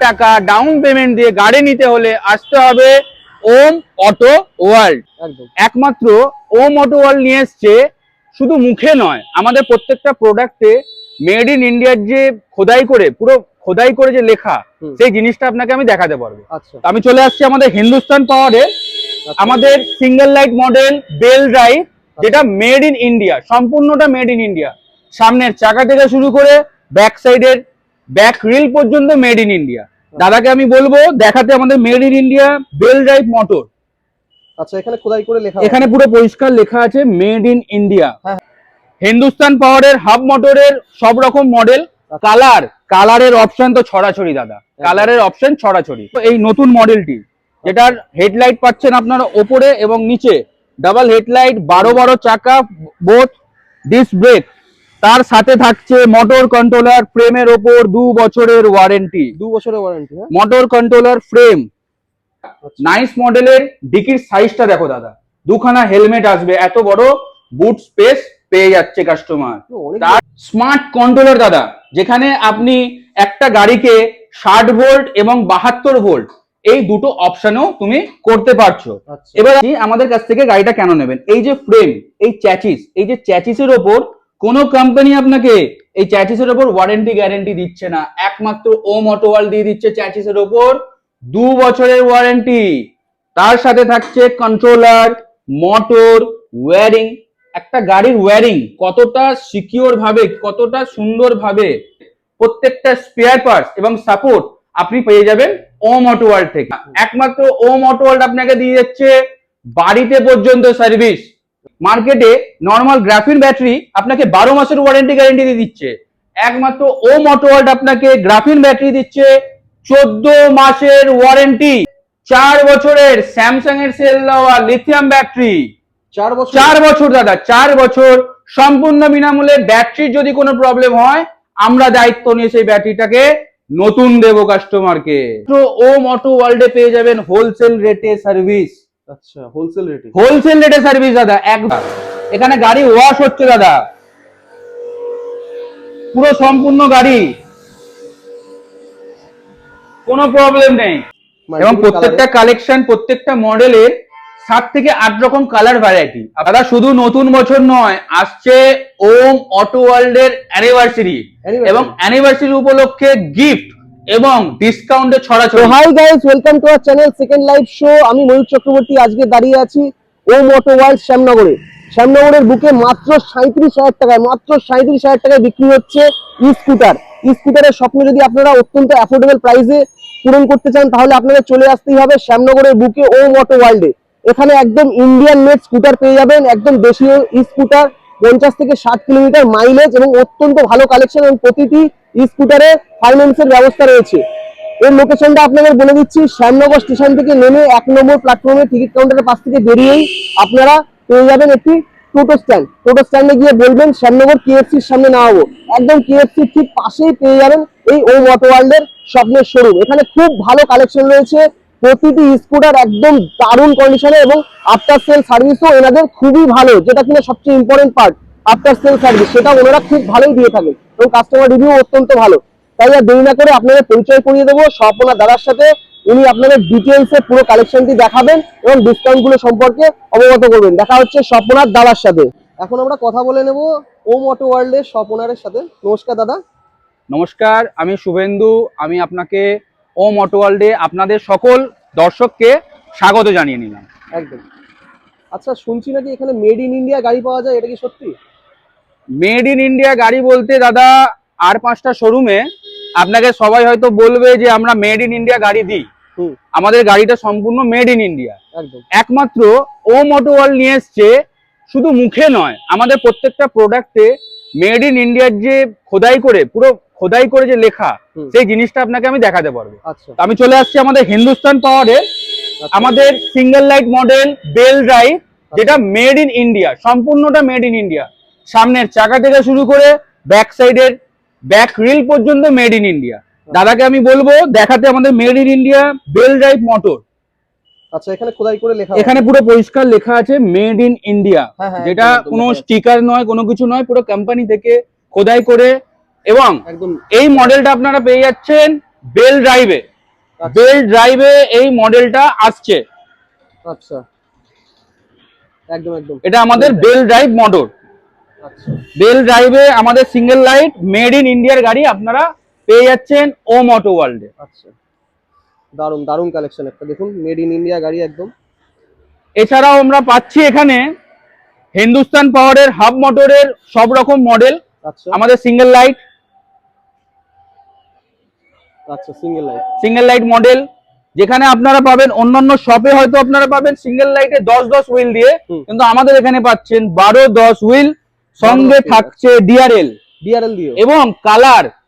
টাকা down payment দিয়ে গাড়ি নিতে হলে আসতে হবে ওম অটো ওয়ার্ল্ড। একমাত্র ওম অটো ওয়ার্ল্ড নিয়ে এসছে শুধু মুখে নয়, আমাদের প্রত্যেকটা প্রোডাক্টে মেড ইন ইন্ডিয়ার যে খোদাই করে পুরো খোদাই করে যে লেখা, সেই জিনিসটা আপনাকে আমি দেখাতে পারবো। আমি চলে আসছি আমাদের হিন্দুস্তান পাওয়ারে, আমাদের single light model belt drive, যেটা মেড ইন ইন্ডিয়া, সম্পূর্ণটা মেড ইন ইন্ডিয়া। সামনের চাকা থেকে শুরু করে ব্যাক সাইডের ব্যাক রিল পর্যন্ত মেড ইন ইন্ডিয়া। দাদাকে আমি বলবো দেখাতে আমাদের made in India belt drive motor. আচ্ছা, এখানে খোদাই করে লেখা, এখানে পুরো পরিষ্কার লেখা আছে মেড ইন ইন্ডিয়া। হিন্দুস্তান পাওয়ারের হাব মোটরের সব রকম মডেল, কালারের অপশন তো ছড়াছড়ি দাদা, কালারের অপশন ছড়াছড়ি। এই নতুন মডেলটি, যেটার হেডলাইট পাচ্ছেন আপনারা ওপরে এবং নিচে, ডাবল হেডলাইট, 12 চাকা, বোথ ডিস্ক ব্রেক, তার সাথে থাকছে মোটর কন্ট্রোলার, ফ্রেমের ওপর 2 বছরের ওয়ারেন্টি। 2 বছরের warranty. Motor controller, frame, nice মডেলের। ডিকির সাইজটা দেখো দাদা, দুখানা হেলমেট আসবে, এত বড় বুট স্পেস পেয়ে যাচ্ছে কাস্টমার। তার স্মার্ট কন্ট্রোলার দাদা, যেখানে আপনি একটা গাড়িকে 60 ভোল্ট এবং 72 ভোল্ট এই দুটো অপশনও তুমি করতে পারছো। এবার আমাদের কাছ থেকে গাড়িটা কেন নেবেন? এই যে ফ্রেম, এই চ্যাচিস, এই যে চ্যাচিসের ওপর কোনো কোম্পানি আপনাকে এই চ্যাচিসের ওপর ওয়ারেন্টি গ্যারেন্টি দিচ্ছে না, একমাত্র ওম অটো ওয়ার্ল্ড দিয়ে দিচ্ছে চ্যাচিসের ওপর 2 বছরের ওয়ারেন্টি। তার সাথে থাকছে কন্ট্রোলার, মোটর, ওয়্যারিং। একটা গাড়ির ওয়্যারিং কতটা সিকিউর ভাবে, কতটা সুন্দর ভাবে প্রত্যেকটা স্পেয়ার পার্টস এবং সাপোর্ট আপনি পেয়ে যাবেন ওম অটো ওয়ার্ল্ড থেকে। একমাত্র ওম অটো ওয়ার্ল্ড আপনাকে দিয়ে যাচ্ছে বাড়িতে পর্যন্ত সার্ভিস। মার্কেটে নরমাল গ্রাফিন ব্যাটারি আপনাকে 12 মাসের ওয়ারেন্টি গ্যারেন্টি দিয়ে দিচ্ছে, একমাত্র ওম অটো ওয়ার্ল্ড আপনাকে গ্রাফিন ব্যাটারি দিচ্ছে 14 মাসের ওয়ারেন্টি। 4 বছরের স্যামসাং এর সেল দেওয়া লিথিয়াম ব্যাটারি, 4 বছর দাদা, 4 বছর সম্পূর্ণ বিনামূল্যে। ব্যাটারির যদি কোনো প্রবলেম হয় আমরা দায়িত্ব নিয়ে সেই ব্যাটারিটাকে নতুন দেবো কাস্টমারকে। তো ওম অটো ওয়ার্ল্ডে পেয়ে যাবেন হোলসেল রেটে সার্ভিস। আচ্ছা, হোলসেল রেটে সার্ভিস দাদা। একবার এখানে গাড়ি ওয়াশ হচ্ছে দাদা, পুরো সম্পূর্ণ গাড়ি, কোনো প্রবলেম নেই। এবং প্রত্যেকটা কালেকশন, প্রত্যেকটা মডেলের 7 থেকে 8 রকম কালার ভ্যারাইটি। দাদা শুধু নতুন বছর নয়, আসছে ওম অটো ওয়ার্ল্ড এর অ্যানিভার্সারি, এবং অ্যানিভার্সারি উপলক্ষে গিফট এবং ডিসকাউন্টে ছড়াছড়ি। Hi guys, welcome to our channel second live show. আমি ময়ূর চক্রবর্তী আজকে দাঁড়িয়ে আছি ওম অটো ওয়ার্ল্ড শ্যামনগরে। শ্যামনগরের বুকে মাত্র 37,000 টাকায়, মাত্র 37,000 টাকায় বিক্রি হচ্ছে স্কুটার। স্কুটারের স্বপ্ন যদি আপনারা অত্যন্ত অ্যাফোর্ডেবল প্রাইসে পূরণ করতে চান, তাহলে আপনাদের চলে আসতেই হবে শ্যামনগরের বুকে ওম অটো ওয়ার্ল্ডে। এখানে একদম ইন্ডিয়ান মেড স্কুটার পেয়ে যাবেন, একদম দেশীয় স্কুটার, 50 থেকে 60 কিলোমিটার মাইলেজ এবং অত্যন্ত ভালো কালেকশন, এবং প্রতিটি স্কুটারে ফাইন্যান্সের ব্যবস্থা রয়েছে। এর লোকেশনটা আপনাদের বলে দিচ্ছি, শ্যামনগর স্টেশন থেকে নেমে 1 নম্বর প্ল্যাটফর্মে টিকিট কাউন্টারের পাশ থেকে বেরিয়েই আপনারা পেয়ে যাবেন একটি টোটো স্ট্যান্ড। টোটো স্ট্যান্ডে গিয়ে বলবেন শ্যামনগর কেএফসির সামনে নামাবো, একদম কেএফসির ঠিক পাশেই পেয়ে যাবেন এই ওম অটো ওয়ার্ল্ডের স্বপ্নের শোরুম। এখানে খুব ভালো কালেকশন রয়েছে, প্রতিটি স্কুটার একদম দারুণ কন্ডিশনে, এবং আফটার সেল সার্ভিসও এনাদের খুবই ভালো, যেটা কিনা সবচেয়ে important part. After sale service সেটা ওনারা খুব ভালোই দিয়ে থাকেন, এবং কাস্টমার রিভিউ অত্যন্ত ভালো। তাই আর দেরি না করে আপনাদের পরিচয় করিয়ে দেবো স্বপনার দাদার সাথে। উনি আপনাদের ডিটেলসে পুরো কালেকশনটি দেখাবেন এবং ডিসকাউন্ট গুলো সম্পর্কে অবগত করবেন। দেখা হচ্ছে স্বপনার দাদার সাথে। এখন আমরা কথা বলে নেব ওম অটো ওয়ার্ল্ডের স্বপনারের সাথে। নমস্কার দাদা। নমস্কার, আমি শুভেন্দু। আমি আপনাকে ওম অটো ওয়ার্ল্ডে আপনাদের সকল দর্শককে স্বাগত জানিয়ে নিলাম। একদম। আচ্ছা, শুনছি নাকি এখানে মেড ইন ইন্ডিয়া গাড়ি পাওয়া যায়, এটা কি সত্যি? মেড ইন ইন্ডিয়া গাড়ি বলতে দাদা, আর 5টা শোরুমে আপনাকে সবাই হয়তো বলবে যে আমরা মেড ইন ইন্ডিয়া গাড়ি দিই। আমাদের গাড়িটা সম্পূর্ণ মেড ইন ইন্ডিয়া। একমাত্র ওম অটো ওয়ার্ল্ড নিয়ে এসছে শুধু মুখে নয়, আমাদের প্রত্যেকটা প্রোডাক্টে মেড ইন ইন্ডিয়ার যে খোদাই করে পুরো খোদাই করে যে লেখা, সেই জিনিসটা আপনাকে আমি দেখাতে পারবো। আমি চলে আসছি আমাদের হিন্দুস্তান পাওয়ারে, আমাদের single light model belt drive, যেটা মেড ইন ইন্ডিয়া, সম্পূর্ণটা মেড ইন ইন্ডিয়া। সামনের চাকা থেকে শুরু করে ব্যাক সাইডের ব্যাক রিল পর্যন্ত মেড ইন ইন্ডিয়া। দাদাকে আমি বলবো দেখাতে আমাদের made in India belt drive motor. আচ্ছা, এখানে খোদাই করে লেখা, এখানে পুরো পরিষ্কার লেখা আছে মেড ইন ইন্ডিয়া, যেটা কোনো স্টিকার নয়, কোনো কিছু নয়, পুরো কোম্পানি থেকে খোদাই করে। এবং এই মডেলটা আপনারা পেয়ে যাচ্ছেন বেল ড্রাইভে এই মডেলটা আসছে। আচ্ছা, একদম একদম এটা আমাদের বেল ড্রাইভ মোটর। আচ্ছা বেল ড্রাইভে আমাদের সিঙ্গেল লাইট মেড ইন ইন্ডিয়ার গাড়ি আপনারা পেয়ে যাচ্ছেন ওম অটো ওয়ার্ল্ডে। আচ্ছা, দারুন দারুন কালেকশন একটা, দেখুন মেড ইন ইন্ডিয়া গাড়ি একদম। এছাড়াও আমরা পাচ্ছি এখানে হিন্দুস্তান পাওয়ারের হাব মোটরের সব রকম মডেল, আচ্ছা আমাদের সিঙ্গেল লাইট আচ্ছা, সিঙ্গেল লাইট মডেল, যেখানে আপনারা পাবেন অন্যান্য শপে হয়তো আপনারা পাবেন সিঙ্গেল লাইটে 10 হুইল দিয়ে, কিন্তু আমাদের এখানে পাচ্ছেন 12-10 হুইল, সঙ্গে থাকছে ডিআরএল দিয়ে এবং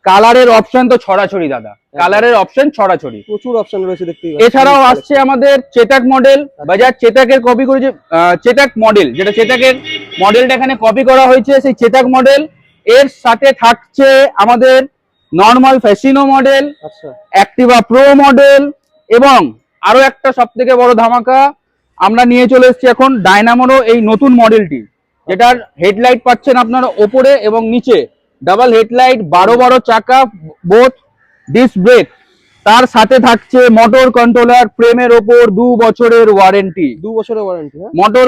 কালারের অপশন তো ছড়াছড়ি দাদা, কালারের অপশন ছড়াছড়ি, প্রচুর অপশন রয়েছে দেখতে। এছাড়াও আসছে আমাদের চেতাক মডেল, বাজাজ চেতাকের কপি করেছে, চেতাক মডেল, যেটা চেতাকের মডেলটা এখানে কপি করা হয়েছে সেই চেতাক মডেল। এর সাথে থাকছে আমাদের নর্মাল ফ্যাসিনো মডেল, আচ্ছা অ্যাক্টিভা প্রো মডেল, এবং আরো একটা সব থেকে বড় ধামাকা আমরা নিয়ে চলে এসেছি এখন ডায়নামোরও এই নতুন মডেলটি, যেটার হেডলাইট পাচ্ছেন আপনারা ওপরে এবং নিচে, ডাবল হেডলাইট, 12 চাকা, বোথ ডিস্ক ব্রেক, তার সাথে থাকছে মোটর কন্ট্রোলার, ফ্রেমের ওপর 2 বছরের ওয়ারেন্টি। 2 বছরের ওয়ারেন্টি। মোটর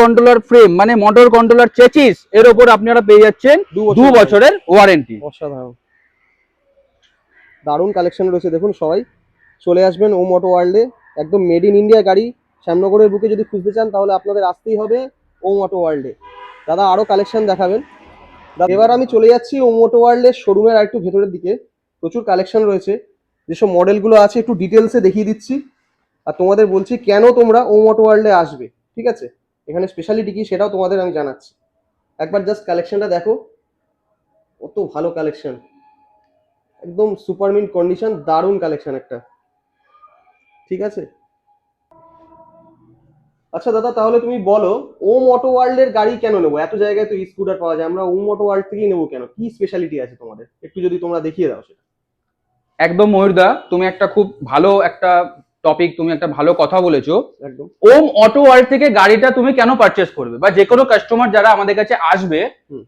কন্ট্রোলার ফ্রেম মানে মোটর কন্ট্রোলার চেচিস এর ওপর আপনারা পেয়ে যাচ্ছেন 2 বছরের ওয়ারেন্টি। অসাধারণ দারুণ কালেকশন রয়েছে, দেখুন সবাই চলে আসবেন ওম অটো ওয়ার্ল্ডে, একদম মেড ইন ইন্ডিয়া গাড়ি। শ্যামনগরের বুকে যদি খুঁজতে চান তাহলে আপনাদের আসতেই হবে ওম অটো ওয়ার্ল্ডে। দাদা আরো কালেকশন দেখাবেন। এবার আমি চলে যাচ্ছি ওম অটো ওয়ার্ল্ডের শোরুমের আর একটু ভেতরের দিকে, প্রচুর কালেকশন রয়েছে, যেসব মডেলগুলো আছে একটু ডিটেলসে দেখিয়ে দিচ্ছি, আর তোমাদের বলছি কেন তোমরা ওম অটো ওয়ার্ল্ডে আসবে, ঠিক আছে? এখানে স্পেশালিটি কি সেটাও তোমাদের আমি জানাচ্ছি। একবার জাস্ট কালেকশনটা দেখো, কত ভালো কালেকশন, একদম সুপার মিন্ট কন্ডিশন, দারুণ কালেকশন একটা, ঠিক আছে? আচ্ছা দাদা, তাহলে তুমি বলো ওম অটো ওয়ার্ল্ডের গাড়ি কেন নেবো? এত জায়গায় তো স্কুটার পাওয়া যায়, আমরা ওম অটো ওয়ার্ল্ড থেকেই নেবো কেন? কি স্পেশালিটি আছে তোমাদের, একটু যদি তোমরা দেখিয়ে দাও সেটা। একদম ময়ূরদা, তুমি একটা খুব ভালো একটা টপিক, তুমি একটা ভালো কথা বলেছো। একদম ওম অটো ওয়ার্ল্ড থেকে গাড়িটা তুমি কেন পারচেস করবে, বা যে কোনো কাস্টমার যারা আমাদের কাছে আসবে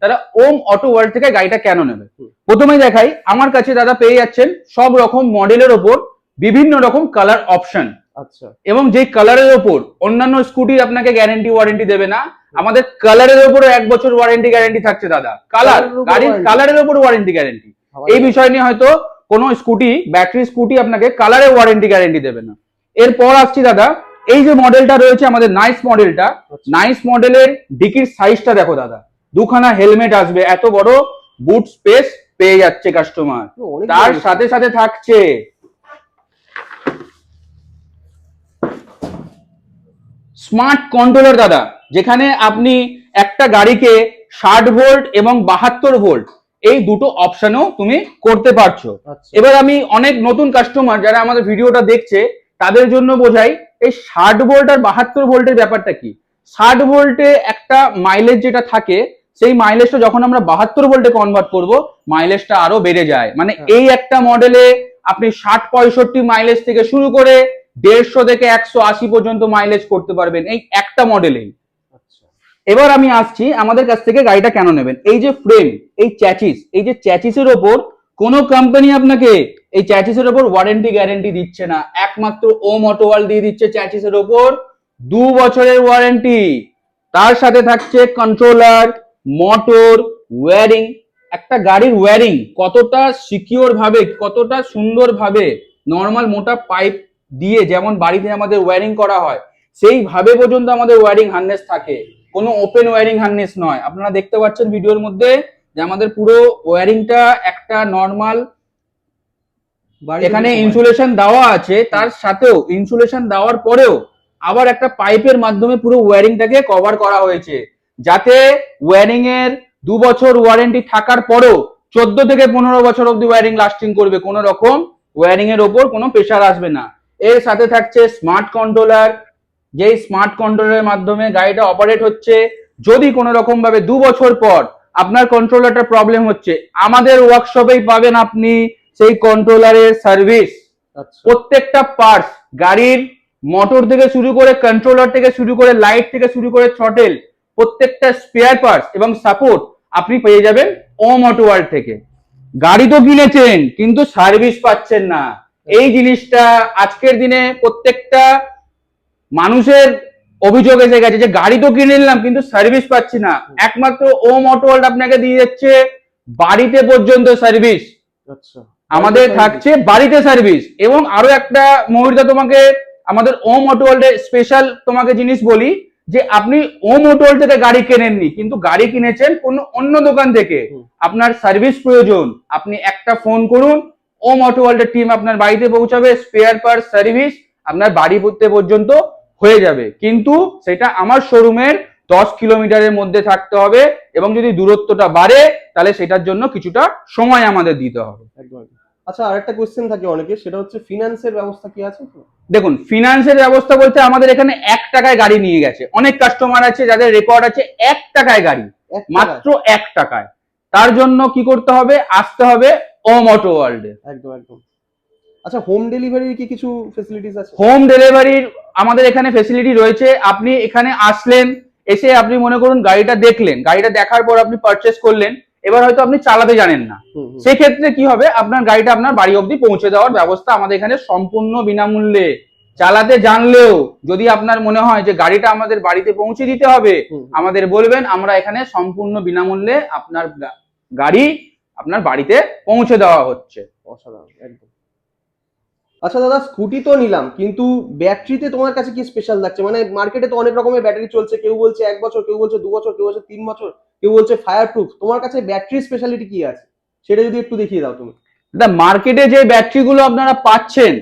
তারা ওম অটো ওয়ার্ল্ড থেকে গাড়িটা কেন নেবে? প্রথমেই দেখাই, আমার কাছে দাদা পেয়ে যাচ্ছেন সব রকম মডেলের ওপর বিভিন্ন রকম কালার অপশন। আচ্ছা, এবং যে কালারের ওপর অন্যান্য স্কুটি আপনাকে গ্যারান্টি ওয়ারেন্টি দেবে না, আমাদের কালারের ওপরও 1 বছর ওয়ারেন্টি গ্যারান্টি থাকছে দাদা। গাড়ির কালারের ওপর ওয়ারেন্টি গ্যারান্টি, এই বিষয় নিয়ে হয়তো কোনো স্কুটি, ব্যাটারি স্কুটি আপনাকে কালারের ওয়ারেন্টি গ্যারান্টি দেবে না। এরপর আসছি দাদা, এই যে মডেলটা রয়েছে আমাদের নাইস মডেলটা, নাইস মডেলের ডিকির সাইজটা দেখো দাদা, 2খানা হেলমেট আসবে, এত বড় বুট স্পেস পেয়ে যাচ্ছে কাস্টমার। তার সাথে সাথে থাকছে স্মার্ট কন্ট্রোলার দাদা, যেখানে আপনি একটা গাড়িকে 60 ভোল্ট এবং 72 ভোল্ট এই দুটো অপশনও তুমি করতে পারছো। এবার আমি অনেক নতুন কাস্টমার যারা আমাদের ভিডিওটা দেখছে তাদের জন্য বোঝাই, এই 60 ভোল্ট আর 72 ভোল্টের ব্যাপারটা কি। 60 ভোল্টে একটা মাইলেজ যেটা থাকে, সেই মাইলেজটা যখন আমরা 72 ভোল্টে কনভার্ট করব, মাইলেজটা আরো বেড়ে যায়। মানে এই একটা মডেলে আপনি 60-65 মাইলেজ থেকে শুরু করে 150 থেকে 180 পর্যন্ত মাইলেজ করতে পারবেন এই একটা মডেলেই। এবার আমি আসছি আমাদের কাছ থেকে গাড়িটা কেন নেবেন। এই যে ফ্রেম, এই চ্যাচিস, এই যে চ্যাচিসের ওপর কোনো কোম্পানি আপনাকে এই চ্যাচিসের ওপর ওয়ারেন্টি গ্যারান্টি দিচ্ছে না, একমাত্র ওম অটো ওয়ার্ল্ড দিয়ে দিচ্ছে চ্যাচিসের ওপর 2 বছরের ওয়ারেন্টি। তার সাথে থাকছে কন্ট্রোলার, মোটর, ওয়্যারিং। একটা গাড়ির ওয়্যারিং কতটা সিকিউর ভাবে, কতটা সুন্দর ভাবে নর্মাল মোটা পাইপ দিয়ে যেমন বাড়িতে আমাদের ওয়্যারিং করা হয়, সেইভাবে পর্যন্ত আমাদের ওয়্যারিং হার্নেস থাকে, কোনো ওপেন ওয়্যারিং হার্নেস নয়। আপনারা দেখতে পাচ্ছেন ভিডিওর মধ্যে যে আমাদের পুরো ওয়্যারিংটা একটা নর্মাল, এখানে ইনসুলেশন দেওয়া আছে, তার সাথেও ইনসুলেশন দেওয়ার পরেও আবার একটা পাইপের মাধ্যমে পুরো ওয়্যারিংটাকে কভার করা হয়েছে, যাতে ওয়্যারিং এর 2 বছর ওয়ারেন্টি থাকার পরেও 14 থেকে 15 বছর অব্দি ওয়্যারিং লাস্টিং করবে, কোনো রকম ওয়্যারিং এর ওপর কোনো প্রেসার আসবে না। এর সাথে থাকছে স্মার্ট কন্ট্রোলার, যেই স্মার্ট কন্ট্রোলারের মাধ্যমে গাড়িটা অপারেট হচ্ছে। যদি কোনো রকম ভাবে 2 বছর পর আপনার কন্ট্রোলারটা প্রবলেম হচ্ছে, আমাদের ওয়ার্কশপেই পাবেন আপনি সেই কন্ট্রোলারের সার্ভিস। প্রত্যেকটা পার্টস, গাড়ির মোটর থেকে শুরু করে, কন্ট্রোলার থেকে শুরু করে, লাইট থেকে শুরু করে, থ্রটেল, প্রত্যেকটা স্পেয়ার পার্টস এবং সাপোর্ট আপনি পেয়ে যাবেন ওম অটো ওয়ার্ল্ড থেকে। গাড়ি তো কিনেছেন কিন্তু সার্ভিস পাচ্ছেন না। এই জিনিসটা আজকের দিনে প্রত্যেকটা মানুষের অভিযোগ এসে গেছে যে গাড়ি তো কিনে নিলাম কিন্তু সার্ভিস পাচ্ছি না। একমাত্র ওম অটো ওয়ার্ল্ড আপনাকে দিয়ে যাচ্ছে বাড়িতে পর্যন্ত সার্ভিস। আচ্ছা, আমাদের থাকছে বাড়িতে সার্ভিস। এবং আরো একটা মহিলা তোমাকে আমাদের ওম অটো ওয়ার্ল্ড এর স্পেশাল তোমাকে জিনিস বলি যে আপনি ওম অটো ওয়ার্ল্ড থেকে গাড়ি কেনেননি কিন্তু গাড়ি কিনেছেন কোন অন্য দোকান থেকে, আপনার সার্ভিস প্রয়োজন, আপনি একটা ফোন করুন, ওম অটো ওয়ার্ল্ড এর টিম আপনার বাড়িতে পৌঁছাবে, স্পেয়ার পার্টস সার্ভিস আপনার বাড়ি পর্যন্ত হয়ে যাবে। কিন্তু সেটা আমার শোরুমের 10 কিলোমিটারের মধ্যে থাকতে হবে এবং যদি দূরত্বটা বাড়ে তাহলে সেটার জন্য কিছুটা সময় আমাদের দিতে হবে। একদম। আচ্ছা, আরেকটা কোশ্চেন থাকে অনেকে, সেটা হচ্ছে ফিনান্সের ব্যবস্থা কি আছে? দেখুন, ফিনান্সের ব্যবস্থা বলতে আমাদের এখানে 1 টাকায় গাড়ি নিয়ে গেছে অনেক কাস্টমার আছে যাদের রেকর্ড আছে 1 টাকায় গাড়ি, মাত্র 1 টাকায়। তার জন্য কি করতে হবে? আসতে হবে ওম অটো ওয়ার্ল্ডে। একদম একদম। আচ্ছা, হোম ডেলিভারির কি কিছু ফ্যাসিলিটিস আছে? হোম ডেলিভারির আমাদের এখানে ফ্যাসিলিটি রয়েছে। আপনি এখানে আসলেন, এসে আপনি মনে করুন গাড়িটা দেখলেন, গাড়িটা দেখার পর আপনি পারচেস করলেন, এবার হয়তো আপনি চালাতে জানেন না, সেক্ষেত্রে কি হবে আপনার গাড়িটা আপনার বাড়ি অবধি পৌঁছে দেওয়ার ব্যবস্থা আমাদের এখানে সম্পূর্ণ বিনামূল্যে। চালাতে জানলেও যদি আপনার মনে হয় যে গাড়িটা আমাদের বাড়িতে পৌঁছে দিতে হবে, আমাদের বলবেন, আমরা এখানে সম্পূর্ণ বিনামূল্যে আপনার গাড়ি আপনার বাড়িতে পৌঁছে দেওয়া হচ্ছে। অসাধারণ, একদম। আচ্ছা দাদা, স্কুটি তো নিলাম, কিন্তু ব্যাটারিতে তোমার কাছে কি স্পেশাল লাগছে? মানে মার্কেটে তো অনেক রকমের ব্যাটারি চলছে, কেউ বলছে 1 বছর, কেউ বলছে 2 বছর, কেউ বলছে 3 বছর, কেউ বলছে ফায়ার প্রুফ। তোমার কাছে ব্যাটারি স্পেশালিটি কি আছে সেটা যদি একটু দেখিয়ে দাও তুমি। মার্কেটে যে ব্যাটারি গুলো আপনারা পাচ্ছেন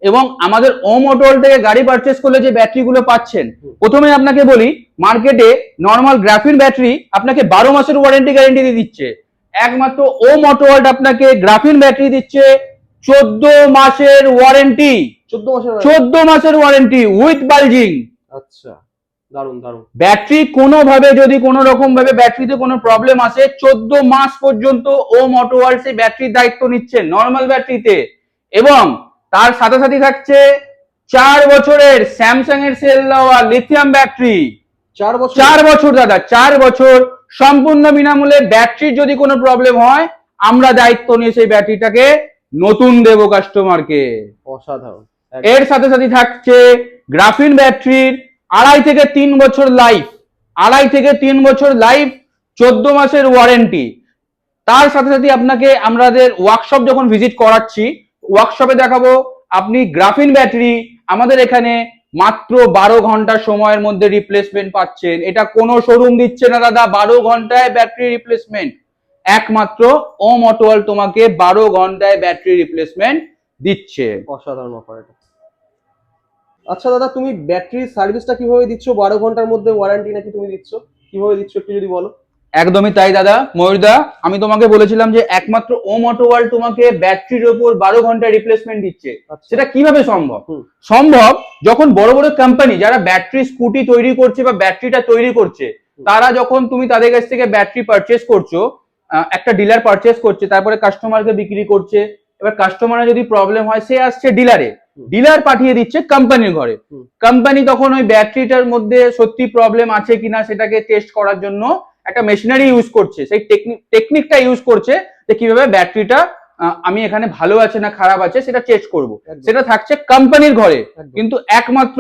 এবং আমাদের ওম অটো ওয়ার্ল্ড থেকে গাড়ি পারচেস করলে যে ব্যাটারি গুলো পাচ্ছেন, প্রথমে আপনাকে বলি মার্কেটে নর্মাল গ্রাফিন ব্যাটারি আপনাকে 12 মাসের ওয়ারেন্টি গ্যারেন্টি দিয়ে দিচ্ছে, একমাত্র ওম অটো ওয়ার্ল্ড আপনাকে গ্রাফিন ব্যাটারি দিচ্ছে 14 মাসের ওয়ারেন্টি। 14 মাসের ওয়ারেন্টি উইথ বালজিং। আচ্ছা, দারুন দারুন। ব্যাটারি কোনোভাবে যদি কোনো রকম ভাবে ব্যাটারিতে কোনো প্রবলেম আসে 14 মাস পর্যন্ত ওম অটো ওয়ার্ল্ড সেই ব্যাটারির দায়িত্ব নিচ্ছে নর্মাল ব্যাটারিতে। এবং তার সাথে সাথে থাকছে 4 বছরের স্যামসাং এর সেল দেওয়া লিথিয়াম ব্যাটারি। 4 বছর দাদা, 4 বছর সম্পূর্ণ বিনামূল্যে। ব্যাটারির যদি কোনো প্রবলেম হয় আমরা দায়িত্ব নিয়ে সেই ব্যাটারিটাকে নতুন দেবো কাস্টমারকে। অসাধারণ। এর সাথে সাথে থাকছে গ্রাফিন ব্যাটারির 2.5 থেকে 3 বছর লাইফ, 2.5 থেকে 3 বছর লাইফ, 14 মাসের ওয়ারেন্টি। তার সাথে সাথে আপনাকে আমাদের ওয়ার্কশপ যখন ভিজিট করাচ্ছি, ওয়ার্কশপে দেখাবো আপনি গ্রাফিন ব্যাটারি আমাদের এখানে মাত্র 12 ঘন্টা সময়ের মধ্যে রিপ্লেসমেন্ট পাচ্ছেন। এটা কোনো শোরুম দিচ্ছে না দাদা, 12 ঘন্টায় ব্যাটারি রিপ্লেসমেন্ট। একমাত্র ওম অটো ওয়ার্ল্ড তোমাকে 12 ঘন্টায় ব্যাটারি রিপ্লেসমেন্ট দিচ্ছে। অসাধারণ অফার এটা। আচ্ছা দাদা, তুমি ব্যাটারি সার্ভিসটা কিভাবে দিচ্ছ? 12 ঘন্টার মধ্যে ওয়ারেন্টি নাকি তুমি দিচ্ছ, কিভাবে দিচ্ছ একটু যদি বলো। একদমই তাই দাদা। ময়ূরদা, আমি তোমাকে বলেছিলাম যে একমাত্র ওম অটো ওয়ার্ল্ড তোমাকে ব্যাটারির উপর 12 ঘন্টা রিপ্লেসমেন্ট দিচ্ছে। সেটা কিভাবে সম্ভব? সম্ভব যখন বড় বড় কোম্পানি যারা ব্যাটারি স্কুটি তৈরি করছে বা ব্যাটারিটা তৈরি করছে, তারা যখন তুমি তাদের কাছ থেকে ব্যাটারি পারচেস করছো, একটা ডিলার পারচেস করছে, তারপরে কাস্টমারকে বিক্রি করছে। এবার কাস্টমারের যদি প্রবলেম হয় সে আসছে ডিলারে, ডিলার পাঠিয়ে দিচ্ছে কোম্পানির ঘরে। কোম্পানি তখন ওই ব্যাটারিটার মধ্যে সত্যি প্রবলেম আছে কিনা সেটাকে টেস্ট করার জন্য একটা মেশিনারি ইউজ করছে, সেই টেকনিকটা ইউজ করছে যে কিভাবে ব্যাটারিটা আমি এখানে ভালো আছে না খারাপ আছে সেটা চেক করব। সেটা থাকছে কোম্পানির ঘরে, কিন্তু একমাত্র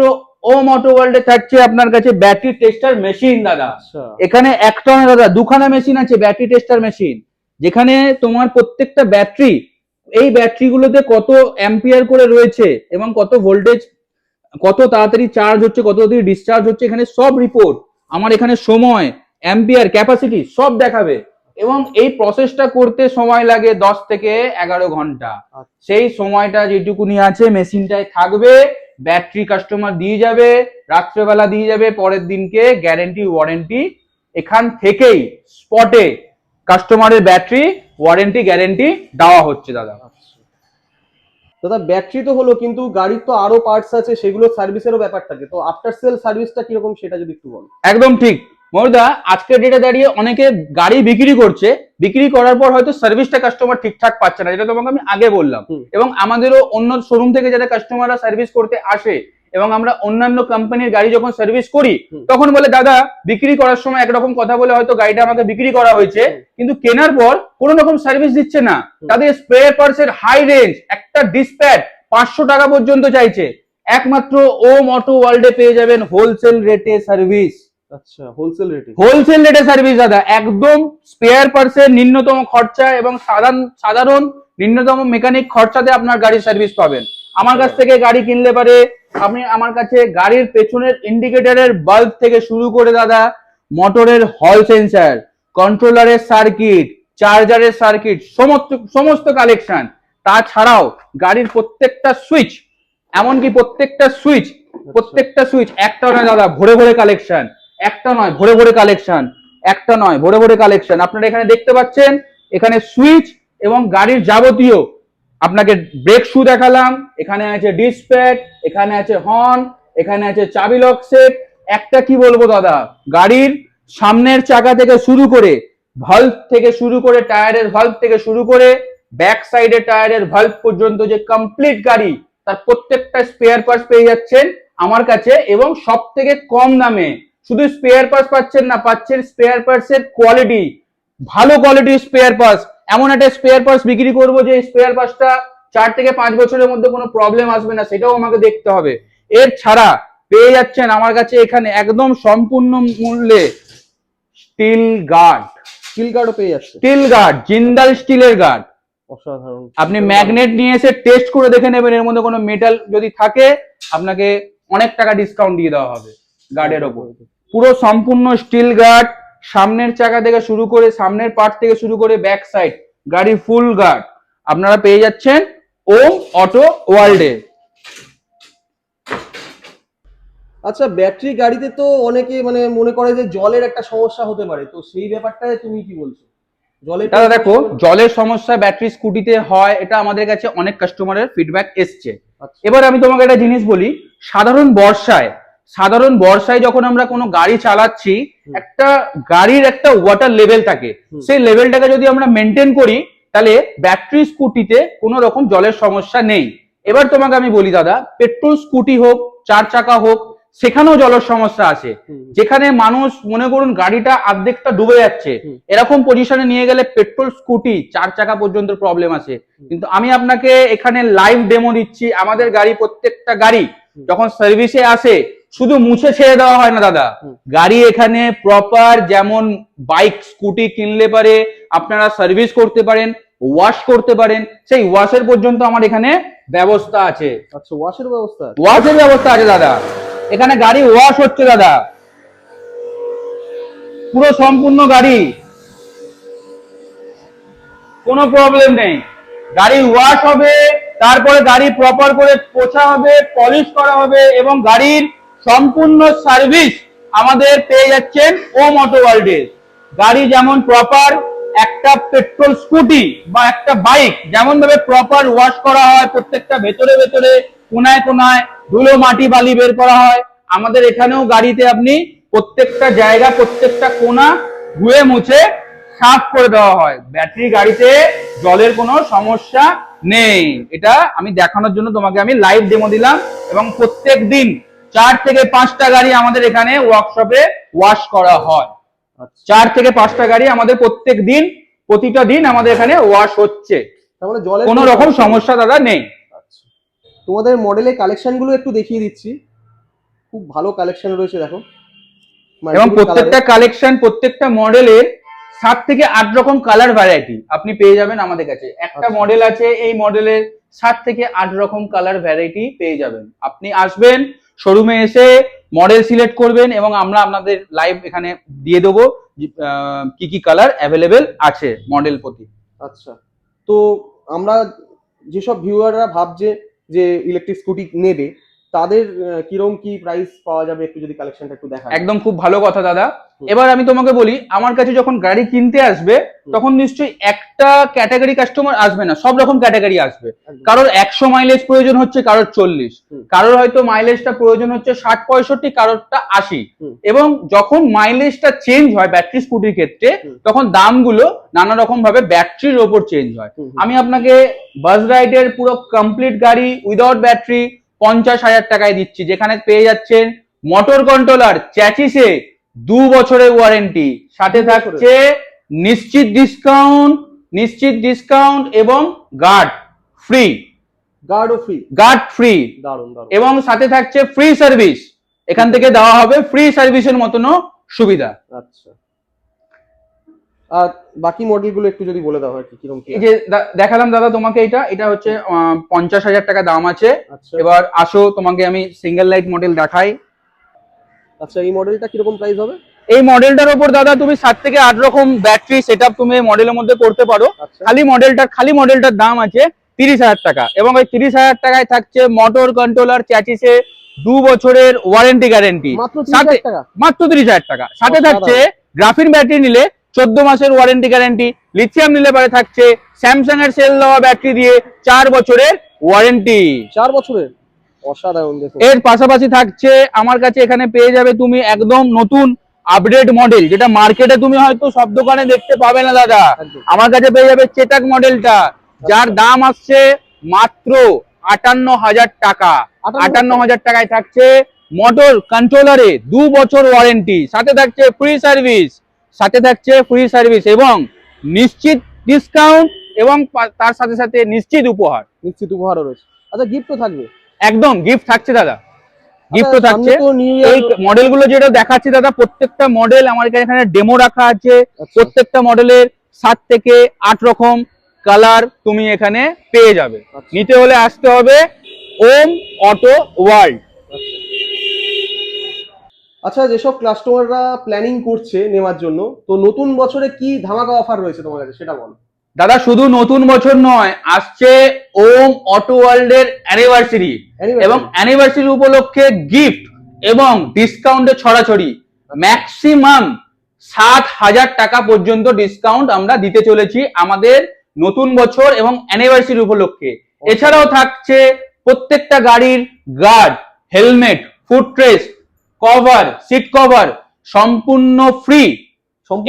ওম অটো ওয়ার্ল্ডে থাকছে আপনার কাছে ব্যাটারি টেস্টার মেশিন দাদা। এখানে একটা না দাদা, দুখানা মেশিন আছে ব্যাটারি টেস্টার মেশিন, যেখানে তোমার প্রত্যেকটা ব্যাটারি, এই ব্যাটারি গুলোতে কত অ্যাম্পিয়ার করে রয়েছে এবং কত ভোল্টেজ, কত তাড়াতাড়ি চার্জ হচ্ছে, কত তাড়াতাড়ি ডিসচার্জ হচ্ছে, এখানে সব রিপোর্ট, আমার এখানে সময়, অ্যাম্পিয়ার, ক্যাপাসিটি সব দেখাবে। এবং এই প্রসেসটা করতে সময় লাগে 10 থেকে 11 ঘন্টা। সেই সময়টা যেটুকুনি আছে মেশিনটায় থাকবে, ব্যাটারি কাস্টমার দিয়ে যাবে, রাত্রেবেলা দিয়ে যাবে, পরের দিনকে গ্যারেন্টি ওয়ারেন্টি এখান থেকেই স্পটে কাস্টমারের ব্যাটারি ওয়ারেন্টি গ্যারেন্টি দেওয়া হচ্ছে দাদা। দাদা, ব্যাটারি তো হলো, কিন্তু গাড়ির তো আরো পার্টস আছে, সেগুলো সার্ভিসেরও ব্যাপার থাকে, তো আফটার সেল সার্ভিসটা কিরকম সেটা যদি একটু বলো। একদম ঠিক মরদা, আজকের ডেটে দাঁড়িয়ে অনেকে গাড়ি বিক্রি করছে, বিক্রি করার পর হয়তো সার্ভিসটা কাস্টমার ঠিকঠাক পাচ্ছে না, যেটা তোমাকে আমি আগে বললাম। এবং আমাদেরও অন্য শোরুম থেকে যারা কাস্টমাররা সার্ভিস করতে আসে এবং আমরা অন্যান্য কোম্পানির গাড়ি যখন সার্ভিস করি হুম। তখন বলে দাদা বিক্রি করার সময় একরকম কথা বলে হয়তো গাড়িটা আমাকে বিক্রি করা হয়েছে, কিন্তু কেনার পর কোনো রকম সার্ভিস দিচ্ছে না। তাদের স্পেয়ার পার্টস এর হাই রেঞ্জ, একটা ডিসপ্যাচ 500 টাকা পর্যন্ত চাইছে। একমাত্র ওম অটো ওয়ার্ল্ডে পেয়ে যাবেন হোলসেল রেটে সার্ভিস। আচ্ছা, হোলসেল রেটে? হোলসেল রেটে সার্ভিস দাদা, একদম স্পেয়ার পার্টসের ন্যূনতম খরচা এবং সাধারণ নিম্নতম মেকানিক খরচাতে আপনার গাড়ির সার্ভিস পাবেন। আমার কাছ থেকে গাড়ি কিনলে পারে আপনি আমার কাছে গাড়ির পেছনের ইন্ডিকেটরের বাল্ব থেকে শুরু করে দাদা মোটরের হল সেন্সার, কন্ট্রোলারের সার্কিট, চার্জারের সার্কিট, সমস্ত কালেকশন। তাছাড়াও গাড়ির প্রত্যেকটা সুইচ, এমনকি প্রত্যেকটা সুইচ একটা নয় দাদা, ভরে ভরে কালেকশন। একটা নয় ভরে ভরে কালেকশন, একটা নয় ভরে ভরে কালেকশন। আপনারা এখানে দেখতে পাচ্ছেন, এখানে সুইচ এবং গাড়ির যাবতীয়, আপনাকে ব্রেক শু দেখালাম, এখানে আছে ডিসপ্যাচ, এখানে আছে হর্ন, এখানে আছে চাবি লক সেট। একটা কি বলবো দাদা, গাড়ির সামনের চাকা থেকে শুরু করে ভালভ থেকে শুরু করে টায়ারের ভালভ থেকে শুরু করে ব্যাক সাইডে টায়ারের ভালভ পর্যন্ত যে কমপ্লিট গাড়ি, তার প্রত্যেকটা স্পেয়ার পার্টস পেয়ে যাচ্ছেন আমার কাছে এবং সব থেকে কম দামে। শুধু স্পেয়ার পার্টস পাচ্ছেন না, পাচ্ছেন স্পেয়ার পার্টস এর কোয়ালিটি, ভালো কোয়ালিটির স্পেয়ার পার্টস। এমন একটা স্পেয়ার পার্টস বিক্রি করবো যে স্পেয়ার পার্টসটা 4 থেকে 5 বছরের মধ্যে কোনো প্রবলেম আসবে না, সেটাও আমাকে দেখতে হবে। এর ছাড়া পেয়ে যাচ্ছেন আমার কাছে এখানে একদম সম্পূর্ণ মূল্যে স্টিল গার্ডও পেয়ে যাচ্ছে। স্টিল গার্ড, জিন্দাল স্টিলের গার্ড, অসাধারণ। আপনি ম্যাগনেট নিয়ে এসে টেস্ট করে দেখে নেবেন, এর মধ্যে কোনো মেটাল যদি থাকে আপনাকে অনেক টাকা ডিসকাউন্ট দিয়ে দেওয়া হবে গার্ডের ওপর। পুরো সম্পূর্ণ স্টিল গার্ড, সামনের চাকা থেকে শুরু করে সামনের পার্ট থেকে শুরু করে ব্যাক সাইড গাড়ির ফুল গার্ড আপনারা পেয়ে যাচ্ছেন ওম অটো ওয়ার্ল্ডে। আচ্ছা, ব্যাটারি গাড়িতে তো অনেকে মানে মনে করে যে জলের একটা সমস্যা হতে পারে, তো সেই ব্যাপারটায় তুমি কি বলছো? দাদা দেখো, জলের সমস্যা ব্যাটারি স্কুটিতে হয়, এটা আমাদের কাছে অনেক কাস্টমারের ফিডব্যাক এসছে। এবার আমি তোমাকে একটা জিনিস বলি, সাধারণ বর্ষায় যখন আমরা কোনো গাড়ি চালাচ্ছি, একটা গাড়ির একটা ওয়াটার লেভেল থাকে, সেই লেভেলটাকে যদি আমরা মেনটেন করি তাহলে ব্যাটারি স্কুটিতে কোনো রকম জলের সমস্যা নেই। এবার তোমাকে আমি বলি দাদা, পেট্রোল স্কুটি হোক, 4 চাকা হোক, সেখানেও জলের সমস্যা আছে। যেখানে মানুষ মনে করুন গাড়িটা অর্ধেকটা ডুবে যাচ্ছে, এরকম পজিশনে নিয়ে গেলে পেট্রোল স্কুটি 4 চাকা পর্যন্ত প্রবলেম আছে। কিন্তু আমি আপনাকে এখানে লাইভ ডেমো দিচ্ছি। আমাদের গাড়ি, প্রত্যেকটা গাড়ি যখন সার্ভিসে আসে শুধু মুছে ছেড়ে দেওয়া হয় না দাদা, গাড়ি এখানে প্রপার, যেমন বাইক স্কুটি কিনলে পারে আপনারা সার্ভিস করতে পারেন, ওয়াশ করতে পারেন, সেই ওয়াশের পর্যন্ত আমার এখানে ব্যবস্থা আছে। আচ্ছা, ওয়াশের ব্যবস্থা আছে দাদা। এখানে গাড়ি ওয়াশ হচ্ছে দাদা, পুরো সম্পূর্ণ গাড়ি, কোনো প্রবলেম নেই। গাড়ি ওয়াশ হবে, তারপরে গাড়ি প্রপার করে পোছা হবে, পলিশ করা হবে এবং গাড়ির সম্পূর্ণ সার্ভিস আমাদের পেয়ে যাচ্ছেন ওম অটো ওয়ার্ল্ডে। গাড়ি যেমন প্রপার, একটা পেট্রোল স্কুটি বা একটা বাইক যেমন ভাবে প্রপার ওয়াশ করা হয়, প্রত্যেকটা ভেতরে ভেতরে কোনায় কোনায় ধুলো মাটি বালি বের করা হয়, আমাদের এখানেও গাড়িতে আপনি প্রত্যেকটা জায়গা, প্রত্যেকটা কোনা ধুয়ে মুছে সাফ করে দেওয়া হয়। ব্যাটারি গাড়িতে জলের কোনো সমস্যা নেই। এটা আমি দেখানোর জন্য তোমাকে আমি লাইভ ডেমো দিলাম। এবং প্রত্যেক দিন 4 থেকে 5টা গাড়ি আমাদের এখানে ওয়ার্কশপে ওয়াশ করা হয়। 4 থেকে 5টা গাড়ি আমাদের প্রতিটা দিন আমাদের এখানে ওয়াশ হচ্ছে, তাহলে জলের কোনো রকম সমস্যা দাদা নেই। তোমাদের মডেলের কালেকশন গুলো একটু দেখিয়ে দিচ্ছি, খুব ভালো কালেকশন রয়েছে দেখো। এবং প্রত্যেকটা কালেকশন, প্রত্যেকটা মডেলের 7 থেকে 8 রকম কালার ভ্যারাইটি আপনি পেয়ে যাবেন আমাদের কাছে। একটা মডেল আছে, এই মডেলের 7 থেকে 8 রকম কালার ভ্যারাইটি পেয়ে যাবেন। আপনি আসবেন শোরুমে, এসে মডেল সিলেক্ট করবেন এবং আমরা আপনাদের লাইভ এখানে দিয়ে দেবো কি কি কালার অ্যাভেলেবেল আছে মডেল প্রতি। আচ্ছা, তো আমরা যেসব ভিউয়াররা ভাবছে যে ইলেকট্রিক স্কুটি নেবে, তাদের কিরকম কি প্রাইস পাওয়া যাবে, একটু যদি কালেকশনটা একটু দেখা। একদম খুব ভালো কথা দাদা। এবার আমি তোমাকে বলি, আমার কাছে যখন গাড়ি কিনতে আসবে তখন নিশ্চয়ই একটা ক্যাটাগরি কাস্টমার আসবে না, সব রকম ক্যাটাগরি আসবে। কারোর 100 মাইলেজ প্রয়োজন হচ্ছে, কারোর 40, কারোর হয়তো মাইলেজটা প্রয়োজন হচ্ছে 60-65, কারোরটা 80। এবং যখন মাইলেজটা চেঞ্জ হয় ব্যাটারি স্কুটির ক্ষেত্রে, তখন দামগুলো নানা রকম ভাবে ব্যাটারির ওপর চেঞ্জ হয়। আমি আপনাকে বাস রাইডের পুরো কমপ্লিট গাড়ি উইদাউট ব্যাটারি 50,000 টাকায় দিচ্ছি, যেখানে পেয়ে যাচ্ছেন মোটর কন্ট্রোলার চ্যাচিসে 2 বছরের ওয়ারেন্টি, সাথে থাকছে নিশ্চিত ডিসকাউন্ট এবং গার্ড ফ্রি। গার্ড ফ্রি দারুন দারুন। এবং সাথে থাকছে ফ্রি সার্ভিস, এখান থেকে দেওয়া হবে ফ্রি সার্ভিসের মতনও সুবিধা। আচ্ছা, আর বাকি মডেলগুলো একটু যদি বলে দাও আর কি কিরকম কি এই যে দেখালাম দাদা তোমাকে, এটা হচ্ছে 50,000 টাকা দাম আছে। আচ্ছা এবার আসো তোমাকে আমি সিঙ্গেল লাইট মডেল দেখাই। আচ্ছা, এই মডেলটা কিরকম প্রাইস হবে? এই মডেলটার উপর দাদা তুমি 7 থেকে 8 রকম ব্যাটারি সেটআপ তুমি এই মডেলের মধ্যে করতে পারো। আচ্ছা খালি মডেলটার দাম আছে 30,000 টাকা, এবং ওই 30,000 টাকায় থাকছে মোটর কন্ট্রোলার চ্যাচিসে 2 বছরের ওয়ারেন্টি গ্যারেন্টি, মাত্র 30,000 টাকা। মাত্র 30,000 টাকা। সাথে থাকছে গ্রাফিন ব্যাটারি নিলে 14 মাসের ওয়ারেন্টি গ্যারেন্টি, লিথিয়াম নিলে পরে থাকছে স্যামসাং এর সেল দেওয়া ব্যাটারি দিয়ে 4 বছরের ওয়ারেন্টি। 4 বছরের, অসাধারণ। দেখো এর পাশাপাশি থাকছে আমার কাছে এখানে পেয়ে যাবে তুমি একদম নতুন আপডেট মডেল, যেটা মার্কেটে তুমি হয়তো সব দোকানে দেখতে পাবে না দাদা। একদম। আমার কাছে পেয়ে যাবে চেটাক মডেলটা, যার দাম আসছে মাত্র 58,000 টাকা। 58,000 টাকায় থাকছে মোটর কন্ট্রোলারে 2 বছর ওয়ারেন্টি, সাথে থাকছে ফ্রি সার্ভিস এবং নিশ্চিত ডিসকাউন্ট, এবং তার সাথে সাথে নিশ্চিত উপহারও রয়েছে। আচ্ছা, গিফটও থাকবে? একদম গিফট থাকছে দাদা, গিফটও আচ্ছা, থাকছে। সামনে তো নিউ ইয়ার। এই মডেলগুলো যেটা দেখাচ্ছি দাদা, প্রত্যেকটা মডেল আমার এখানে ডেমো রাখা আছে। আচ্ছা। প্রত্যেকটা মডেলের 7 থেকে 8 রকম কালার তুমি এখানে পেয়ে যাবে। আচ্ছা। নিতে হলে আসতে হবে ওম অটো ওয়ার্ল্ড। আচ্ছা, যেসব কাস্টমাররা প্ল্যানিং করছে নেওয়ার জন্য, তো নতুন বছরে কি ধামাকা অফার রয়েছে তোমার কাছে সেটা বলো। দাদা শুধু নতুন বছর নয়, আসছে ওম অটো ওয়ার্ল্ড এর অ্যানিভার্সারি, এবং অ্যানিভার্সারি উপলক্ষে গিফট এবং ডিসকাউন্টে ছড়াছড়ি। ম্যাক্সিমাম 7,000 টাকা পর্যন্ত ডিসকাউন্ট আমরা দিতে চলেছি আমাদের নতুন বছর এবং অ্যানিভার্সারি উপলক্ষে। এছাড়াও থাকছে প্রত্যেকটা গাড়ির গার্ড, হেলমেট, ফুট ট্রেস, কভার, সিট কভার সম্পূর্ণ ফ্রি।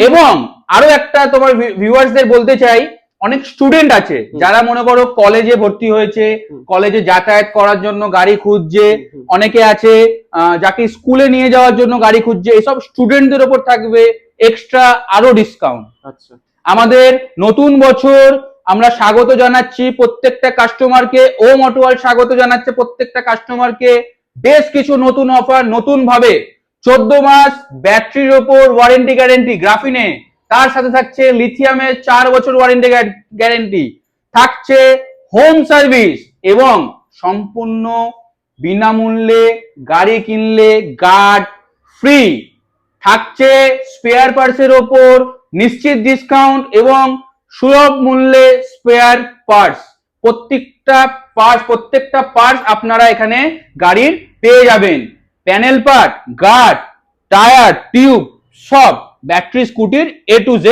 এবং আরো একটা তোমার ভিউয়ার্সদের বলতে চাই, অনেক স্টুডেন্ট আছে যারা মনে করো কলেজে ভর্তি হয়েছে, কলেজে যাতায়াত করার জন্য গাড়ি খুঁজছে, অনেকে আছে যাকে স্কুলে নিয়ে যাওয়ার জন্য গাড়ি খুঁজছে, এসব স্টুডেন্টদের উপর থাকবে এক্সট্রা আরো ডিসকাউন্ট। আচ্ছা, আমাদের নতুন বছর আমরা স্বাগত জানাচ্ছি প্রত্যেকটা কাস্টমারকে, ওম অটো ওয়ার্ল্ড স্বাগত জানাচ্ছে প্রত্যেকটা কাস্টমারকে। বেশ কিছু নতুন অফার, নতুন ভাবে 14 মাস ব্যাটারির ওপর ওয়ারেন্টি গ্যারেন্টি গ্রাফিনে, তার সাথে থাকছে লিথিয়ামের 4 বছর ওয়ারেন্টি গ্যারেন্টি, থাকছে হোম সার্ভিস এবং সম্পূর্ণ বিনামূল্যে গাড়ি কিনলে গার্ড ফ্রি, থাকছে স্পেয়ার পার্টসের ওপর নিশ্চিত ডিসকাউন্ট এবং সুলভ মূল্যে স্পেয়ার পার্টস। প্রত্যেকটা পার্টস আপনারা এখানে গাড়ির পেয়ে যাবেন। Panel part, guard, tyre, tube, সব ব্যাটারি স্কুটির A to Z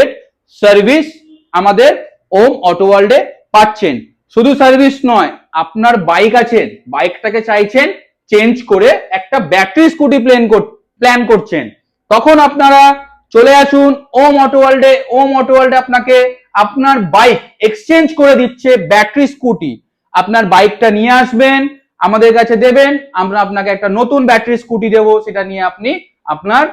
সার্ভিস আমাদের ওম অটো ওয়ার্ল্ডে পাচ্ছেন। শুধু সার্ভিস নয়, আপনার বাইক আছে, বাইকটাকে চাইছেন চেঞ্জ করে একটা ব্যাটারি স্কুটি প্ল্যান করছেন, তখন আপনারা চলে আসুন ওম অটো ওয়ার্ল্ডে। ওম অটো ওয়ার্ল্ডে আপনাকে আপনার বাইক এক্সচেঞ্জ করে দিচ্ছে ব্যাটারি স্কুটি। আপনার বাইকটা নিয়ে আসবেন, আমাদের কাছে দেবেন, আমরা আপনাকে একটা নতুন ব্যাটারি স্কুটি দেবো, সেটা নিয়ে আপনি আপনার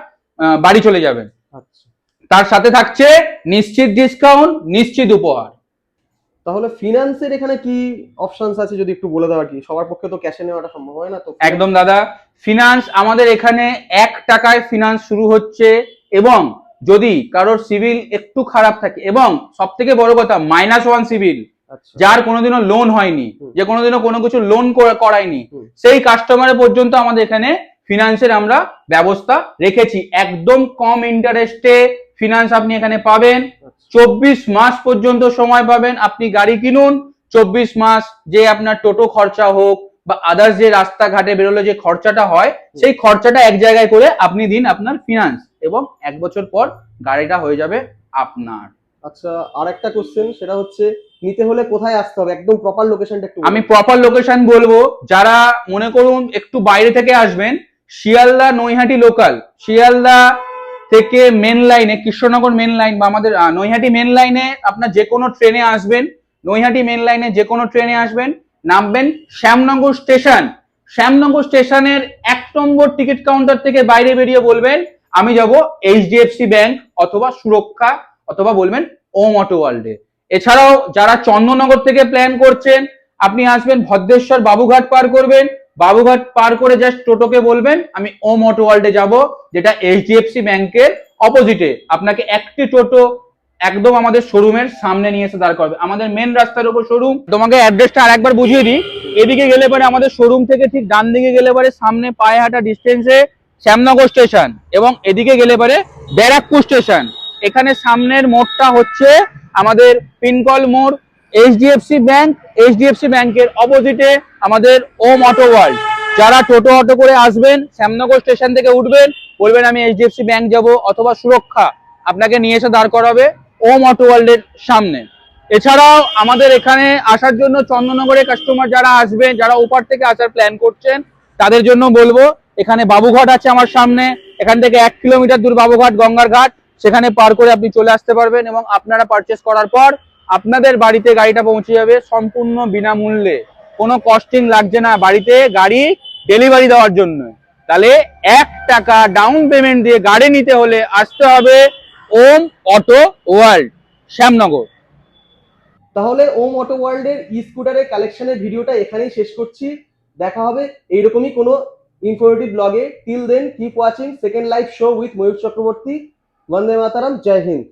বাড়ি চলে যাবেন। আচ্ছা, তার সাথে থাকছে নিশ্চিত ডিসকাউন্ট, নিশ্চিত উপহার। তাহলে ফিনান্সের এখানে কি অপশনস আছে যদি একটু বলে দাও আর কি, সবার পক্ষে তো ক্যাশে নেওয়াটা সম্ভব হয় না। তো একদম দাদা, ফিনান্স আমাদের এখানে 1 টাকায় ফিনান্স শুরু হচ্ছে, এবং যদি কারোর সিভিল একটু খারাপ থাকে, এবং সব থেকে বড় কথা -1 সিভিল, যার কোনোদিনও লোন হয়নি, যে কোনোদিনও কোনো কিছু লোন করায়নি, সেই কাস্টমারের পর্যন্ত আমাদের এখানে ফিনান্সের আমরা ব্যবস্থা রেখেছি। একদম কম ইন্টারেস্টে ফিনান্স আপনি এখানে পাবেন। 24 মাস পর্যন্ত সময় পাবেন, আপনি গাড়ি কিনুন, 24 মাস যে আপনার টোটো খরচা হোক বা আদার্স যে রাস্তাঘাটে বেরোলে যে খরচাটা হয়, সেই খরচাটা এক জায়গায় করে আপনি দিন আপনার ফিনান্স, এবং 1 বছর পর গাড়িটা হয়ে যাবে আপনার। আচ্ছা, আর একটা কোশ্চেন, সেটা হচ্ছে নিতে হলে কোথায় আসতে হবে, একদম প্রপার লোকেশনটা একটু আমি প্রপার লোকেশন বলবো। যারা মনে করুন একটু বাইরে থেকে আসবেন, শিয়ালদা নৈহাটি লোকাল, শিয়ালদা থেকে মেন লাইনে কৃষ্ণনগর মেন লাইন বা আমাদের নৈহাটি মেন লাইনে আপনার যে কোনো ট্রেনে আসবেন, নৈহাটি মেন লাইনে যে কোনো ট্রেনে আসবেন, নামবেন শ্যামনগর স্টেশন, শ্যামনগর স্টেশনের 1 নম্বর টিকিট কাউন্টার থেকে বাইরে বেরিয়ে বলবেন আমি যাব এইচডিএফসি ব্যাংক অথবা সুরক্ষা, অথবা বলবেন ওম অটো ওয়ার্ল্ডে। এছাড়াও যারা চন্দননগর থেকে প্ল্যান করছেন, আপনি আসবেন ভদ্রেশ্বর বাবুঘাট পার করবেন, বাবুঘাট পার করে জাস্ট টোটোকে বলবেন আমি ওম অটো ওয়ার্ল্ডে যাব, যেটা এইচডিএফসি ব্যাংকের অপোজিটে। আপনাকে একটি টোটো একদম আমাদের শোরুমের সামনে নিয়ে এসে দাঁড় করবে, আমাদের মেন রাস্তার উপর শোরুম। তোমাকে অ্যাড্রেসটা আরেকবার বুঝিয়ে দিই। এদিকে গেলে পরে আমাদের শোরুম থেকে ঠিক ডান দিকে গেলে পরে সামনে পায়ে হাঁটা ডিস্টেন্সে শ্যামনগর স্টেশন, এবং এদিকে গেলে পরে ব্যারাকপুর স্টেশন। এখানে সামনের মোড়টা হচ্ছে আমাদের পিনকল মোড়। এইচডিএফসি ব্যাংক, এইচডিএফসি ব্যাংকের অপোজিটে আমাদের ওম অটো ওয়ার্ল্ড। যারা টোটো অটো করে আসবেন, শ্যামনগর স্টেশন থেকে উঠবেন, বলবেন আমি এইচডিএফসি ব্যাংক যাব অথবা সুরক্ষা, আপনাকে নিয়ে এসে দাঁড় করাবে ওম অটো ওয়ার্ল্ডের সামনে। এছাড়াও আমাদের এখানে আসার জন্য চন্দননগরের কাস্টমার যারা আসবেন, যারা ওপার থেকে আসার প্ল্যান করছেন, তাদের জন্য বলবো এখানে বাবুঘাট আছে আমার সামনে, এখান থেকে 1 কিলোমিটার দূর বাবুঘাট গঙ্গার ঘাট, সেখানে পার করে আপনি চলে আসতে পারবেন এবং আপনারা পারচেস করার পর আপনাদের বাড়িতে গাড়িটা পৌঁছে যাবে সম্পূর্ণ বিনামূল্যে, কোনো কস্টিং লাগছে না বাড়িতে গাড়ি ডেলিভারি দেওয়ার জন্য। তাহলে 1 টাকা ডাউন পেমেন্ট দিয়ে গাড়ি নিতে হলে আসতে হবে ওম অটো ওয়ার্ল্ড, শ্যামনগর। তাহলে ওম অটো ওয়ার্ল্ডের ই স্কুটারের কালেকশনের ভিডিওটা এখানেই শেষ করছি। দেখা হবে এইরকমই কোনো ইনফরমেটিভ ব্লগে। Till then keep watching second live show with Mayur Chakraborty. Vande Mataram, জয় হিন্দ।